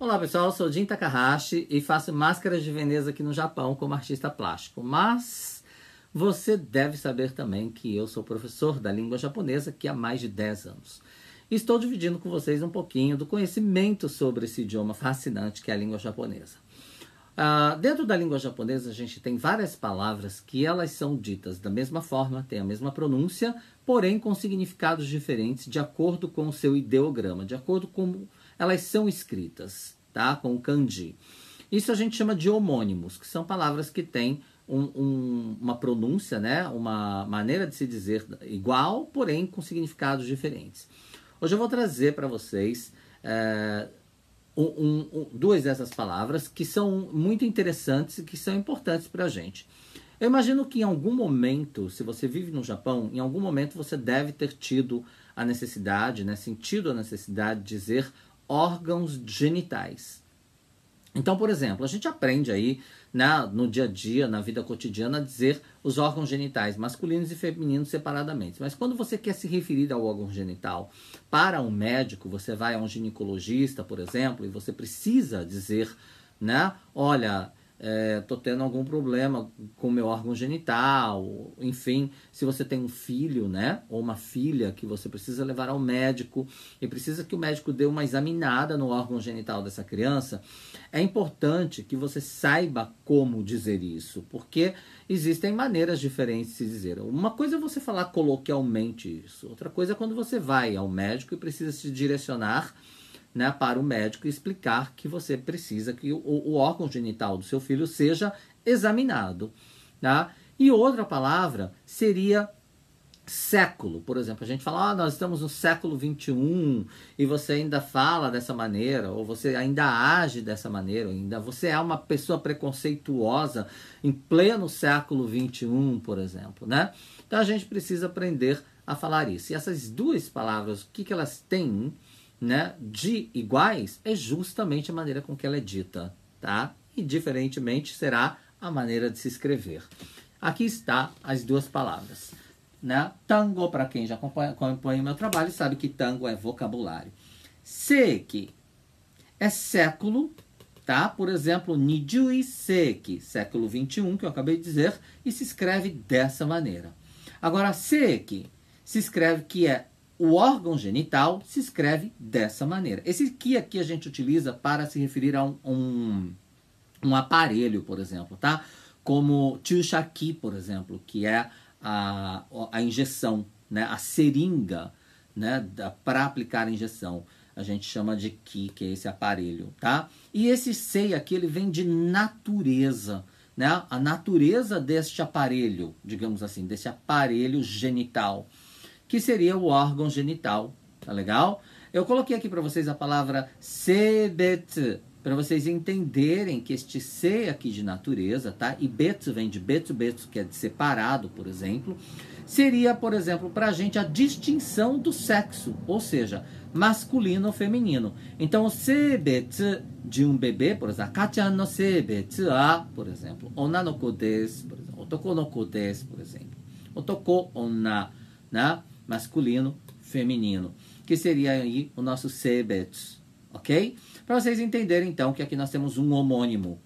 Olá pessoal, eu sou Jin Takahashi e faço máscaras de Veneza aqui no Japão como artista plástico. Mas você deve saber também que eu sou professor da língua japonesa aqui há mais de 10 anos. E estou dividindo com vocês um pouquinho do conhecimento sobre esse idioma fascinante que é a língua japonesa. Dentro da língua japonesa a gente tem várias palavras que elas são ditas da mesma forma, têm a mesma pronúncia, porém com significados diferentes de acordo com o seu ideograma, de acordo com elas são escritas, tá? Com o kanji. Isso a gente chama de homônimos, que são palavras que têm uma pronúncia, né? Uma maneira de se dizer igual, porém com significados diferentes. Hoje eu vou trazer para vocês duas dessas palavras que são muito interessantes e que são importantes para a gente. Eu imagino que em algum momento, se você vive no Japão, em algum momento você deve ter tido a necessidade, né, sentido a necessidade de dizer órgãos genitais. Então, por exemplo, a gente aprende aí no dia a dia, na vida cotidiana, a dizer os órgãos genitais masculinos e femininos separadamente. Mas quando você quer se referir ao órgão genital para um médico, você vai a um ginecologista, por exemplo, e você precisa dizer, né, olha, estou tendo algum problema com o meu órgão genital, enfim, se você tem um filho, né, ou uma filha que você precisa levar ao médico e precisa que o médico dê uma examinada no órgão genital dessa criança, é importante que você saiba como dizer isso, porque existem maneiras diferentes de se dizer. Uma coisa é você falar coloquialmente isso, outra coisa é quando você vai ao médico e precisa se direcionar, né, para o médico explicar que você precisa que o órgão genital do seu filho seja examinado. Tá? E outra palavra seria século. Por exemplo, a gente fala, nós estamos no século XXI e você ainda fala dessa maneira, ou você ainda age dessa maneira, ainda você é uma pessoa preconceituosa em pleno século XXI, por exemplo. Né? Então a gente precisa aprender a falar isso. E essas duas palavras, o que elas têm, né, de iguais é justamente a maneira com que ela é dita, tá? E diferentemente será a maneira de se escrever. Aqui está as duas palavras, né? Tango, para quem já acompanha o meu trabalho, sabe que tango é vocabulário. Seiki é século, tá? Por exemplo, Nijui Seiki, século 21, que eu acabei de dizer, e se escreve dessa maneira. Agora, Seiki se escreve que é o órgão genital, se escreve dessa maneira. Esse ki aqui a gente utiliza para se referir a um aparelho, por exemplo, tá? Como chushaki, por exemplo, que é a injeção, né? A seringa, né? Para aplicar a injeção. A gente chama de ki, que é esse aparelho, tá? E esse sei aqui, ele vem de natureza, né? A natureza deste aparelho, digamos assim, desse aparelho genital, que seria o órgão genital, tá legal? Eu coloquei aqui para vocês a palavra sebetsu, para vocês entenderem que este se aqui de natureza, tá? E betsu vem de betsu, betsu, que é de separado, por exemplo, seria, por exemplo, para a gente a distinção do sexo, ou seja, masculino ou feminino. Então, o sebetsu de um bebê, por exemplo, akachan no sebetsu a, por exemplo, onanoko desu, por exemplo, otokonoko desu, por exemplo, otoko, onna, né? Masculino, feminino, que seria aí o nosso sebetsu, ok? Para vocês entenderem, então, que aqui nós temos um homônimo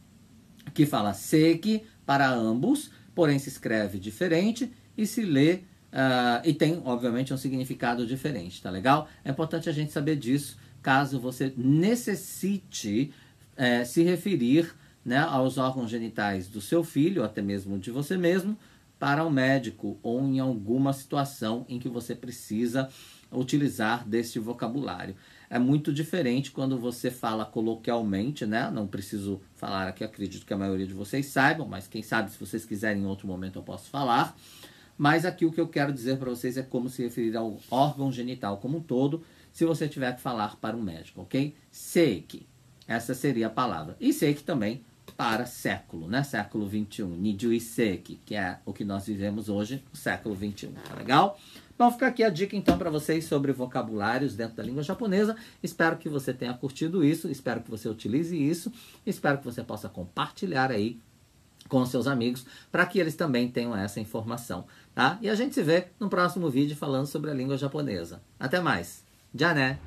que fala seiki para ambos, porém se escreve diferente e se lê, e tem, obviamente, um significado diferente, tá legal? É importante a gente saber disso, caso você necessite se referir, né, aos órgãos genitais do seu filho, ou até mesmo de você mesmo, para um médico ou em alguma situação em que você precisa utilizar deste vocabulário. É muito diferente quando você fala coloquialmente, né? Não preciso falar aqui, acredito que a maioria de vocês saibam, mas quem sabe, se vocês quiserem em outro momento eu posso falar. Mas aqui o que eu quero dizer para vocês é como se referir ao órgão genital como um todo, se você tiver que falar para um médico, ok? Seiki, essa seria a palavra. E seiki também para século, né? Século 21. Nijui Seiki, que é o que nós vivemos hoje, o século 21. Tá legal? Bom, fica aqui a dica então para vocês sobre vocabulários dentro da língua japonesa. Espero que você tenha curtido isso, espero que você utilize isso, espero que você possa compartilhar aí com seus amigos para que eles também tenham essa informação, tá? E a gente se vê no próximo vídeo falando sobre a língua japonesa. Até mais. Já né?